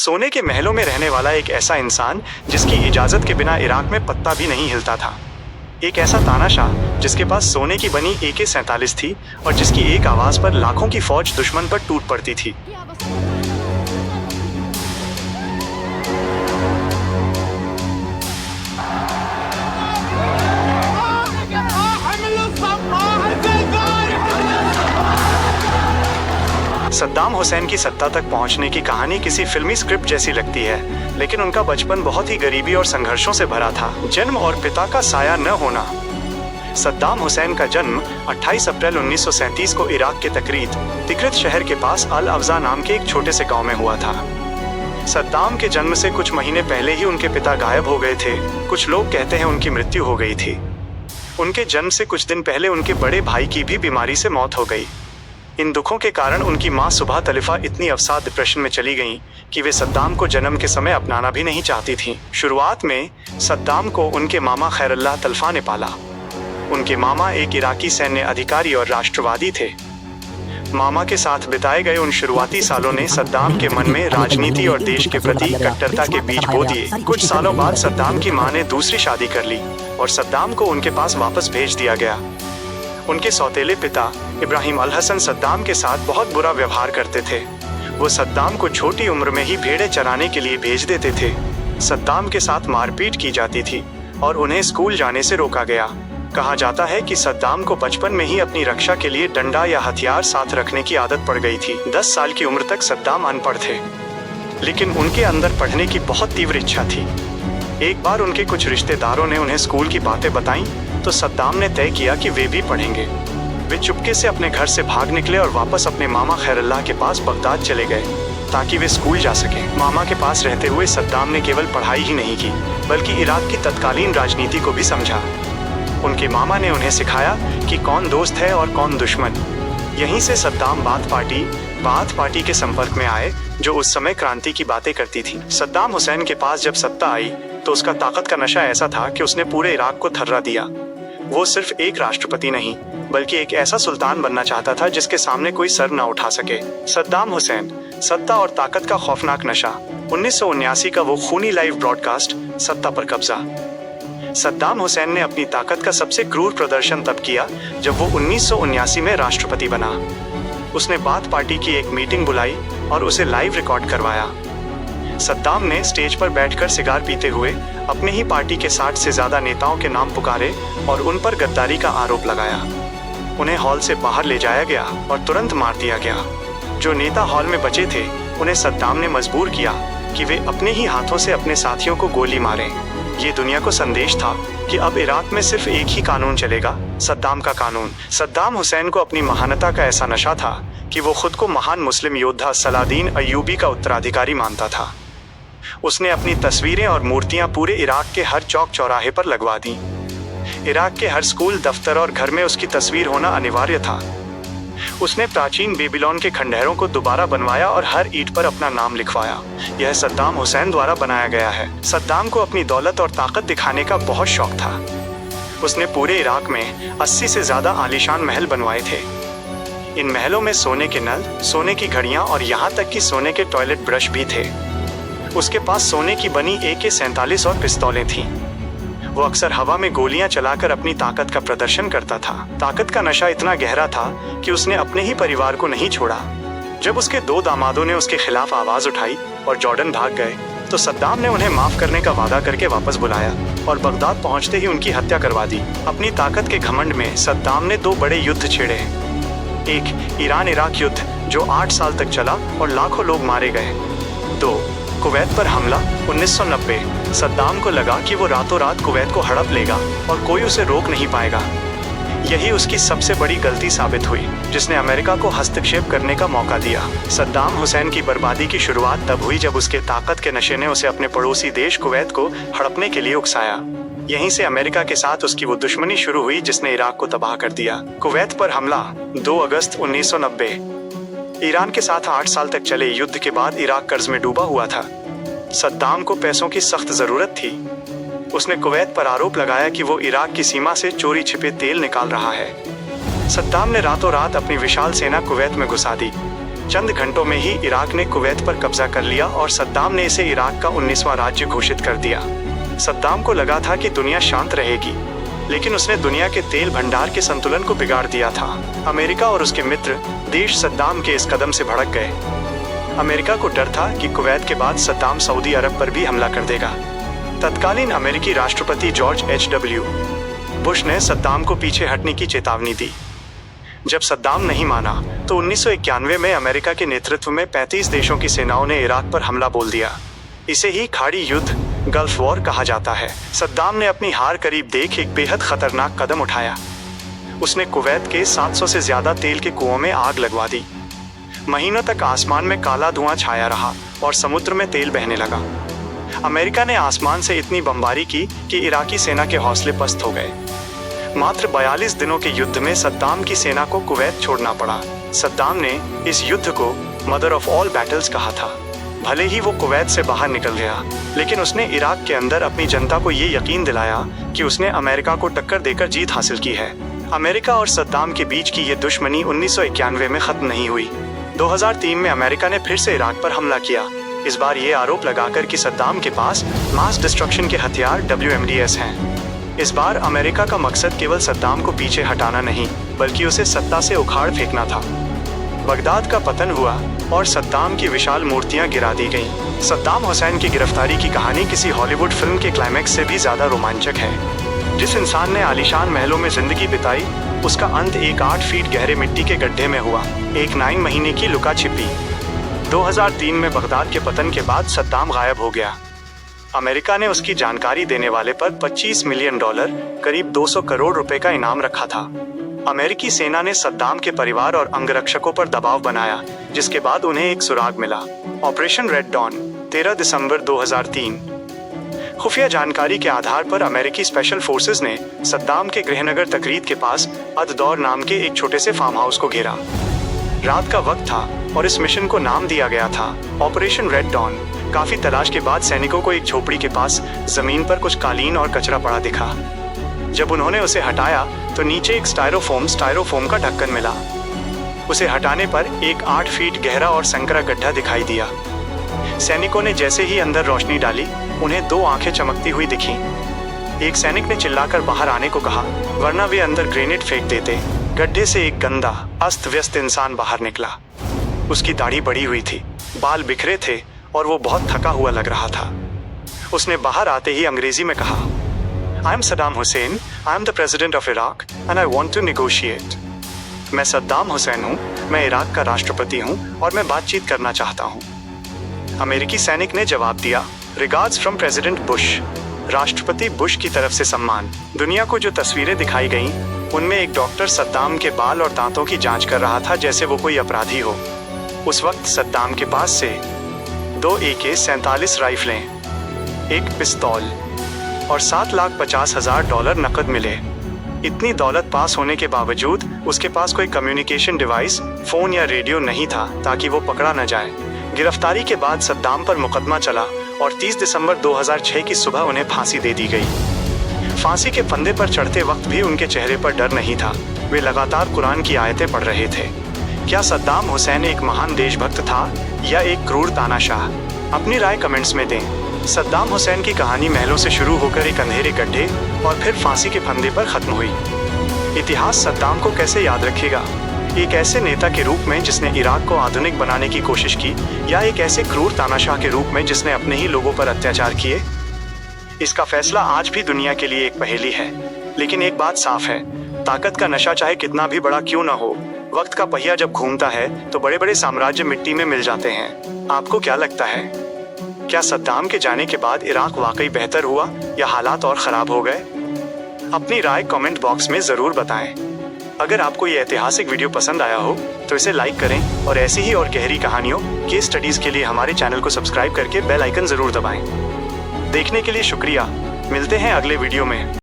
सोने के महलों में रहने वाला एक ऐसा इंसान जिसकी इजाजत के बिना इराक में पत्ता भी नहीं हिलता था। एक ऐसा तानाशाह जिसके पास सोने की बनी AK-47 थी और जिसकी एक आवाज पर लाखों की फौज दुश्मन पर टूट पड़ती थी। सद्दाम हुसैन की सत्ता तक पहुंचने की कहानी किसी फिल्मी स्क्रिप्ट जैसी लगती है, लेकिन उनका बचपन बहुत ही गरीबी और संघर्षों से भरा था। जन्म और पिता का साया न होना। सद्दाम हुसैन का जन्म 28 अप्रैल 1937 को इराक के तिक्रित शहर के पास अल अफजा नाम के एक छोटे से गांव में हुआ था। सद्दाम के जन्म से कुछ महीने पहले ही उनके पिता गायब हो गए थे। कुछ लोग कहते हैं उनकी मृत्यु हो गई थी। उनके जन्म से कुछ दिन पहले उनके बड़े भाई की भी बीमारी से मौत हो गई। इन दुखों के कारण उनकी मां सुबह तलिफा इतनी अवसाद डिप्रेशन में चली गईं कि वे सद्दाम को जन्म के समय अपनाना भी नहीं चाहती थीं। शुरुआत में सद्दाम को उनके मामा खैरुल्लाह तलफा ने पाला। उनके मामा एक इराकी सैन्य अधिकारी और राष्ट्रवादी थे। मामा के साथ बिताए गए उन शुरुआती सालों ने सद्दाम के मन में राजनीति और देश के प्रति कट्टरता के बीज बो दिए। कुछ सालों बाद सद्दाम की मां ने दूसरी शादी कर ली और सद्दाम को उनके पास वापस भेज दिया गया। उनके सौतेले पिता इब्राहिम अल हसन सद्दाम के साथ बहुत बुरा व्यवहार करते थे। वो सद्दाम को छोटी उम्र में ही भेड़ें चराने के लिए भेज देते थे। सद्दाम के साथ मारपीट की जाती थी और उन्हें स्कूल जाने से रोका गया। कहा जाता है कि सद्दाम को बचपन में ही अपनी रक्षा के लिए डंडा या हथियार साथ रखने की आदत पड़ गई थी। 10 साल की उम्र तक सद्दाम अनपढ़ थे, लेकिन उनके अंदर पढ़ने की बहुत तीव्र इच्छा थी। एक बार उनके कुछ रिश्तेदारों ने उन्हें स्कूल की बातें बताईं, तो सद्दाम ने तय किया कि वे भी पढ़ेंगे। वे चुपके से अपने घर से भाग निकले और वापस अपने मामा खैरुल्लाह के पास बगदाद चले गए ताकि वे स्कूल जा सकें। मामा के पास रहते हुए सद्दाम ने केवल पढ़ाई ही नहीं की, बल्कि इराक की तत्कालीन राजनीति को भी समझा। उनके मामा ने उन्हें सिखाया कि कौन दोस्त है और कौन दुश्मन। यहीं से सद्दाम बाथ पार्टी के संपर्क में आए, जो उस समय क्रांति की बातें करती थी। सद्दाम हुसैन के पास जब सत्ता आई तो उसका ताकत का नशा ऐसा था कि उसने पूरे इराक को थर्रा दिया। वो सिर्फ एक राष्ट्रपति नहीं, बल्कि एक ऐसा सुल्तान बनना चाहता था जिसके सामने कोई सर न उठा सके। सद्दाम हुसैन, सत्ता और ताकत का खौफनाक नशा। 1979 का वो खूनी लाइव ब्रॉडकास्ट, सत्ता पर कब्जा। सद्दाम हुसैन ने अपनी ताकत का सबसे क्रूर प्रदर्शन तब किया जब वो 1979 में राष्ट्रपति बना। उसने बाथ पार्टी की एक मीटिंग बुलाई और उसे लाइव रिकॉर्ड करवाया। सद्दाम ने स्टेज पर बैठकर सिगार पीते हुए अपने ही पार्टी के 60 से ज्यादा नेताओं के नाम पुकारे और उन पर गद्दारी का आरोप लगाया। उन्हें हॉल से बाहर ले जाया गया और तुरंत मार दिया गया। जो नेता हॉल में बचे थे, उन्हें सद्दाम ने मजबूर किया कि वे अपने ही हाथों से अपने साथियों को गोली मारें। ये दुनिया को संदेश था कि अब इराक में सिर्फ एक ही कानून चलेगा, सद्दाम का कानून। सद्दाम हुसैन को अपनी महानता का ऐसा नशा था कि वो खुद को महान मुस्लिम योद्धा सलादीन अय्यूबी का उत्तराधिकारी मानता था। उसने अपनी तस्वीरें और मूर्तियां पूरे इराक के हर चौक चौराहे पर लगवा दी। इराक के हर स्कूल, दफ्तर और घर में उसकी तस्वीर होना अनिवार्य था। उसने प्राचीन बेबीलोन के खंडहरों को दोबारा बनवाया और हर ईंट पर अपना नाम लिखवाया। यह सद्दाम हुसैन द्वारा बनाया गया है। सद्दाम को अपनी दौलत और ताकत दिखाने का बहुत शौक था। उसने पूरे इराक में 80 से ज्यादा आलीशान महल बनवाए थे। इन महलों में सोने के नल, सोने की घड़ियां और यहाँ तक कि सोने के टॉयलेट ब्रश भी थे। उसके पास सोने की बनी AK-47 और पिस्तौलें थीं। वो अक्सर हवा में गोलियां चलाकर अपनी ताकत का प्रदर्शन करता था। ताकत का नशा इतना गहरा था कि उसने अपने ही परिवार को नहीं छोड़ा। जब उसके 2 दामादों ने उसके खिलाफ आवाज उठाई और जॉर्डन भाग गए, तो सद्दाम ने उन्हें माफ करने का वादा करके वापस बुलाया और बगदाद पहुंचते ही उनकी हत्या करवा दी। अपनी ताकत के घमंड में सद्दाम ने 2 बड़े युद्ध छेड़े। एक ईरान इराक युद्ध, जो 8 साल तक चला और लाखों लोग मारे गए। 2 कुवैत पर हमला 1990। सद्दाम को लगा कि वो रातों रात कुवैत को हड़प लेगा और कोई उसे रोक नहीं पाएगा। यही उसकी सबसे बड़ी गलती साबित हुई, जिसने अमेरिका को हस्तक्षेप करने का मौका दिया। सद्दाम हुसैन की बर्बादी की शुरुआत तब हुई जब उसके ताकत के नशे ने उसे अपने पड़ोसी देश कुवैत को हड़पने के लिए उकसाया। यहीं से अमेरिका के साथ उसकी वो दुश्मनी शुरू हुई जिसने इराक को तबाह कर दिया। कुवैत पर हमला 2 अगस्त 1990। ईरान के साथ 8 साल तक चले युद्ध के बाद इराक कर्ज में डूबा हुआ था। सद्दाम को पैसों की सख्त जरूरत थी। उसने कुवैत पर आरोप लगाया कि वो इराक की सीमा से चोरी छिपे तेल निकाल रहा है। सद्दाम ने रातों रात अपनी विशाल सेना कुवैत में घुसा दी। चंद घंटों में ही इराक ने कुवैत पर कब्जा कर लिया और सद्दाम ने इसे इराक का 19वां राज्य घोषित कर दिया। सद्दाम को लगा था कि दुनिया शांत रहेगी, लेकिन उसने दुनिया के तेल भंडार के संतुलन को बिगाड़ दिया था। अमेरिका और उसके मित्र देश सद्दाम के इस कदम से भड़क गए। अमेरिका को डर था कि कुवैत के बाद सद्दाम सऊदी अरब पर भी हमला कर देगा। तत्कालीन अमेरिकी राष्ट्रपति जॉर्ज H.W. बुश ने सद्दाम को पीछे हटने की चेतावनी दी। जब सद्दाम नहीं माना तो 1991 में अमेरिका के नेतृत्व में 35 देशों की सेनाओं ने इराक पर हमला बोल दिया। इसे ही खाड़ी युद्ध, गल्फ वॉर कहा जाता है। सद्दाम ने अपनी हार करीब देख एक बेहद खतरनाक कदम उठाया। उसने कुवैत के 700 से ज्यादा तेल के कुओं में आग लगवा दी। महीनों तक आसमान में काला धुआं छाया रहा और समुद्र में तेल बहने लगा। अमेरिका ने आसमान से इतनी बमबारी की कि इराकी सेना के हौसले पस्त हो गए। मात्र 42 दिनों के युद्ध में सद्दाम की सेना को कुवैत छोड़ना पड़ा। सद्दाम ने इस युद्ध को मदर ऑफ ऑल बैटल्स कहा था। भले ही वो कुवैत से बाहर निकल गया, लेकिन उसने इराक के अंदर अपनी जनता को ये यकीन दिलाया कि उसने अमेरिका को टक्कर देकर जीत हासिल की है। अमेरिका और सद्दाम के बीच की ये दुश्मनी 1991 में खत्म नहीं हुई। 2003 में अमेरिका ने फिर से इराक पर हमला किया, इस बार ये आरोप लगाकर कि सद्दाम के पास मास डिस्ट्रक्शन के हथियार WMDs हैं। इस बार अमेरिका का मकसद केवल सद्दाम को पीछे हटाना नहीं, बल्कि उसे सत्ता से उखाड़ फेंकना था। बगदाद का पतन हुआ और सद्दाम की विशाल मूर्तियां गिरा दी गईं। सद्दाम हुसैन की गिरफ्तारी की कहानी किसी हॉलीवुड फिल्म के क्लाइमैक्स से भी ज्यादा रोमांचक है। जिस इंसान ने आलीशान महलों में जिंदगी बिताई, उसका अंत एक 8 फीट गहरे मिट्टी के गड्ढे में हुआ, एक 9 महीने की लुका छिपी। 2003 में बगदाद के पतन के बाद सद्दाम गायब हो गया। अमेरिका ने उसकी जानकारी देने वाले पर $25 मिलियन, करीब 200 करोड़ रुपए का इनाम रखा था। अमेरिकी सेना ने सद्दाम के परिवार और अंगरक्षकों पर दबाव बनाया, जिसके बाद उन्हें एक सुराग मिला। ऑपरेशन रेड डॉन, 13 दिसंबर 2003। खुफिया जानकारी के आधार पर अमेरिकी स्पेशल फोर्सेस ने सद्दाम के गृहनगर तकरीद के पास अद-दौर नाम के एक छोटे से फार्म हाउस को घेरा। रात का वक्त था और इस मिशन को नाम दिया गया था ऑपरेशन रेड डॉन। काफी तलाश के बाद सैनिकों को एक झोपड़ी के पास जमीन पर कुछ कालीन और कचरा पड़ा दिखा। जब उन्होंने उसे हटाया तो नीचे एक स्टायरोफोम का ढक्कन मिला। उसे हटाने पर एक 8 फीट गहरा और संकरा गड्ढा दिखाई दिया। सैनिकों ने जैसे ही अंदर रोशनी डाली, उन्हें 2 आंखें चमकती हुई दिखीं। एक सैनिक ने चिल्लाकर बाहर आने को कहा, वरना वे अंदर ग्रेनेड फेंक देते। गड्ढे से एक गंदा, अस्त व्यस्त इंसान बाहर निकला। उसकी दाढ़ी बढ़ी हुई थी, बाल बिखरे थे और वो बहुत थका हुआ लग रहा था। उसने बाहर आते ही अंग्रेजी में कहा, I am Saddam Hussein, I am the president of Iraq and I want to negotiate. मैं सद्दाम हुसैन हूँ, मैं इराक का राष्ट्रपति हूँ और मैं बातचीत करना चाहता हूँ। अमेरिकी सैनिक ने जवाब दिया, रिगार्ड्स फ्रॉम प्रेसिडेंट बुश। राष्ट्रपति बुश की तरफ से सम्मान। दुनिया को जो तस्वीरें दिखाई गईं, उनमें एक डॉक्टर सद्दाम के बाल और दांतों की जांच कर रहा था, जैसे वो कोई अपराधी हो। उस वक्त सद्दाम के पास से 2 AK-47 राइफलें, एक पिस्तौल और $7,50,000 नकद मिले। इतनी दौलत पास होने के बावजूद उसके पास कोई कम्युनिकेशन डिवाइस, फोन या रेडियो नहीं था ताकि वो पकड़ा न जाए। गिरफ्तारी के बाद सद्दाम पर मुकदमा चला और 30 दिसंबर 2006 की सुबह उन्हें फांसी दे दी गई। फांसी के फंदे पर चढ़ते वक्त भी उनके चेहरे पर डर नहीं था, वे लगातार कुरान की आयतें पढ़ रहे थे। क्या सद्दाम हुसैन एक महान देशभक्त था या एक क्रूर तानाशाह? अपनी राय कमेंट्स में दें। सद्दाम हुसैन की कहानी महलों से शुरू होकर एक अंधेरे गड्ढे और फिर फांसी के फंदे पर खत्म हुई। इतिहास सद्दाम को कैसे याद रखेगा? एक ऐसे नेता के रूप में जिसने इराक को आधुनिक बनाने की कोशिश की, या एक ऐसे क्रूर तानाशाह के रूप में जिसने अपने ही लोगों पर अत्याचार किए? इसका फैसला आज भी दुनिया के लिए एक पहेली है। लेकिन एक बात साफ है, ताकत का नशा चाहे कितना भी बड़ा क्यों न हो, वक्त का पहिया जब घूमता है तो बड़े बड़े साम्राज्य मिट्टी में मिल जाते हैं। आपको क्या लगता है, क्या सद्दाम के जाने के बाद इराक वाकई बेहतर हुआ या हालात और खराब हो गए? अपनी राय कमेंट बॉक्स में जरूर बताएं। अगर आपको ये ऐतिहासिक वीडियो पसंद आया हो तो इसे लाइक करें और ऐसी ही और गहरी कहानियों, केस स्टडीज के लिए हमारे चैनल को सब्सक्राइब करके बेल आइकन जरूर दबाएं। देखने के लिए शुक्रिया। मिलते हैं अगले वीडियो में।